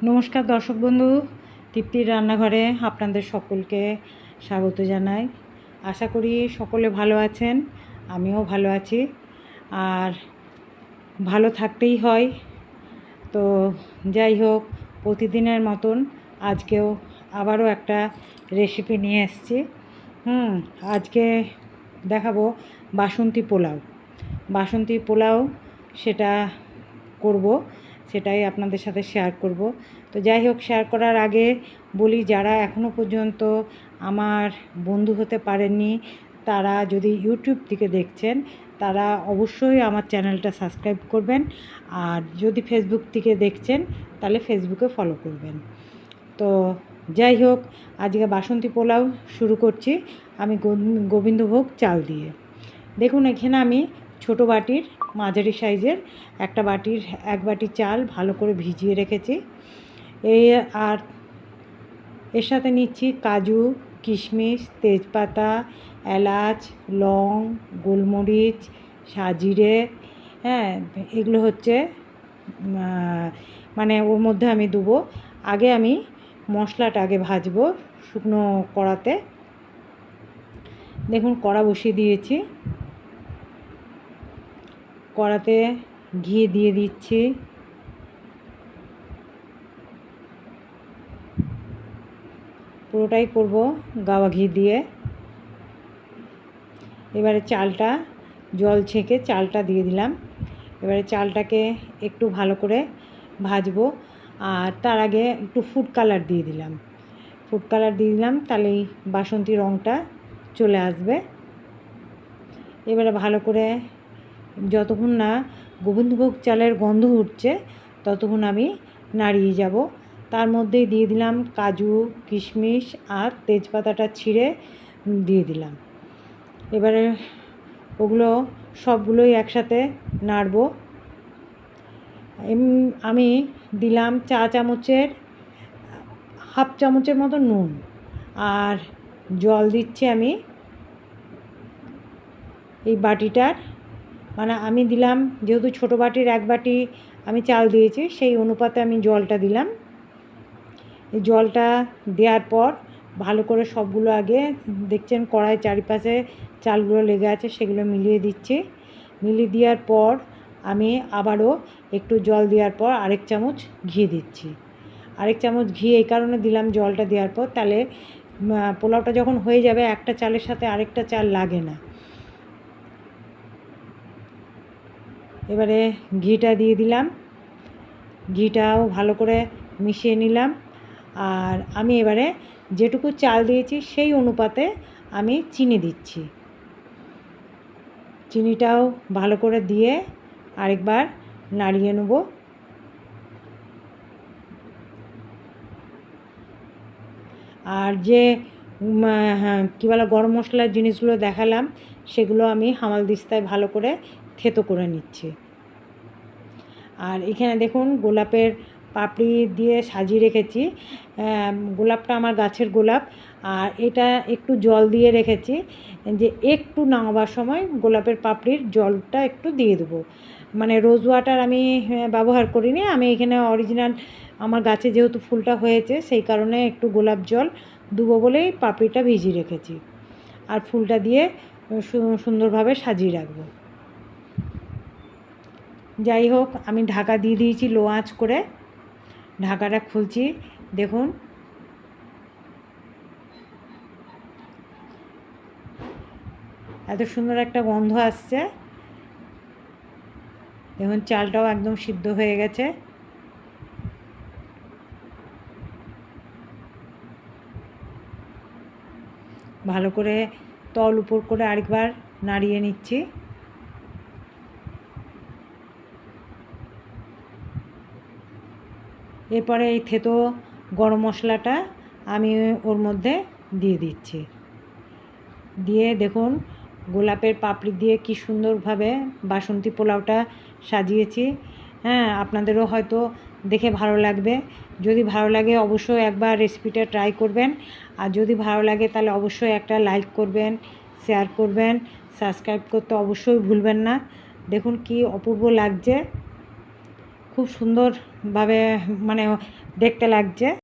নমস্কার দর্শক বন্ধু, তৃপ্তির রান্নাঘরে আপনাদের সকলকে স্বাগত জানাই। আশা করি সকলে ভালো আছেন, আমিও ভালো আছি। আর ভালো থাকতেই হয়। তো যাই হোক, প্রতিদিনের মতন আজকেও আবারও একটা রেসিপি নিয়ে এসেছি। আজকে দেখাবো বাসন্তী পোলাও সেটা করব, সেটাই আপনাদের সাথে শেয়ার করব। তো যাই হোক, শেয়ার করার আগে বলি, যারা এখনও পর্যন্ত আমার বন্ধু হতে পারেননি, তারা যদি ইউটিউব থেকে দেখছেন, তারা অবশ্যই আমার চ্যানেলটা সাবস্ক্রাইব করবেন। আর যদি ফেসবুক থেকে দেখছেন, তাহলে ফেসবুকে ফলো করবেন। তো যাই হোক, আজকে বাসন্তী পোলাও শুরু করছি আমি গোবিন্দভোগ চাল দিয়ে। দেখুন, এখানে আমি ছোটো বাটির মাঝারি সাইজের এক বাটি চাল ভালো করে ভিজিয়ে রেখেছি। আর এর সাথে নিচ্ছি কাজু, কিশমিশ, তেজপাতা, এলাচ, লং, গোলমরিচ, সাজিরে। এগুলো হচ্ছে মানে ওর মধ্যে আমি দেবো। আমি মশলাটা ভাজবো শুকনো কড়াতে। দেখুন, কড়া বসিয়ে দিয়েছি, কড়াতে ঘি দিয়ে দিচ্ছি। পুরোটাই করব গাওয়া ঘি দিয়ে। এবারে চালটা জল ছেঁকে চালটা দিয়ে দিলাম। এবারে চালটাকে একটু ভালো করে ভাজবো। আর তার আগে একটু ফুড কালার দিয়ে দিলাম, তাহলেই বাসন্তী রঙটা চলে আসবে। এবারে ভালো করে যতক্ষণ না গোবিন্দভোগ চালের গন্ধ উঠছে, ততক্ষণ আমি নাড়িয়ে যাব। তার মধ্যেই দিয়ে দিলাম কাজু, কিশমিশ আর তেজপাতাটা ছিঁড়ে দিয়ে দিলাম। এবারে ওগুলো সবগুলোই একসাথে নাড়ব। আমি দিলাম হাফ চামচের মতো নুন, আর জল দিচ্ছি আমি এই বাটিটার, আমি দিলাম, যেহেতু ছোটো বাটির এক বাটি আমি চাল দিয়েছি, সেই অনুপাতে আমি জলটা দিলাম। এই জলটা দেওয়ার পর ভালো করে সবগুলো দেখছেন কড়াইয়ের চারিপাশে চালগুলো লেগে আছে, সেগুলো মিলিয়ে দিচ্ছি। মিলিয়ে দেওয়ার পর আমি আবারও একটু জল দেওয়ার পর আরেক চামচ ঘি দিচ্ছি। আরেক চামচ ঘি এই কারণে দিলাম জলটা দেওয়ার পর, তাহলে পোলাওটা যখন হয়ে যাবে, একটা চালের সাথে আরেকটা চাল লাগে না। এবারে ঘিটা দিয়ে দিলাম, ঘিটাও ভালো করে মিশিয়ে নিলাম। আর আমি এবারে যেটুকু চাল দিয়েছি সেই অনুপাতে আমি চিনি দিচ্ছি। চিনিটাও ভালো করে দিয়ে আরেকবার নাড়িয়ে নেব। আর যে কী বলে গরম মশলার জিনিসগুলো দেখালাম, সেগুলো আমি হামালদিস্তায় ভালো করে থেতো করে নিচ্ছি। আর এখানে দেখুন, গোলাপের পাপড়ি দিয়ে সাজিয়ে রেখেছি। গোলাপটা আমার গাছের গোলাপ। আর এটা একটু জল দিয়ে রেখেছি, যে একটু নামাবার সময় গোলাপের পাপড়ির জলটা একটু দিয়ে দেবো। রোজ ওয়াটার আমি ব্যবহার করিনি, আমি এখানে অরিজিনাল আমার গাছে যেহেতু ফুলটা হয়েছে, সেই কারণে একটু গোলাপ জল দেবো বলেই পাপড়িটা ভিজিয়ে রেখেছি। আর ফুলটা দিয়ে সুন্দরভাবে সাজিয়ে রাখবো। যাই হোক, আমি ঢাকা দিয়ে দিয়েছি লো আঁচ করে। ঢাকাটা খুলছি, দেখুন এত সুন্দর একটা গন্ধ আসছে। দেখুন, চালটাও একদম সিদ্ধ হয়ে গেছে। ভালো করে তল উপর করে আরেকবার নাড়িয়ে নিচ্ছি। এরপরে এই থেতো গরম মশলাটা আমি ওর মধ্যে দিয়ে দিচ্ছি। দিয়ে দেখুন, গোলাপের পাপড়ি দিয়ে কি সুন্দরভাবে বাসন্তী পোলাওটা সাজিয়েছি। আপনাদেরও হয়তো দেখে ভালো লাগবে। যদি ভালো লাগে, অবশ্যই একবার রেসিপিটা ট্রাই করবেন। আর যদি ভালো লাগে, তাহলে অবশ্যই একটা লাইক করবেন, শেয়ার করবেন, সাবস্ক্রাইব করতে অবশ্যই ভুলবেন না। দেখুন কি অপূর্ব লাগছে। খুব সুন্দরভাবে মানে দেখতে লাগছে।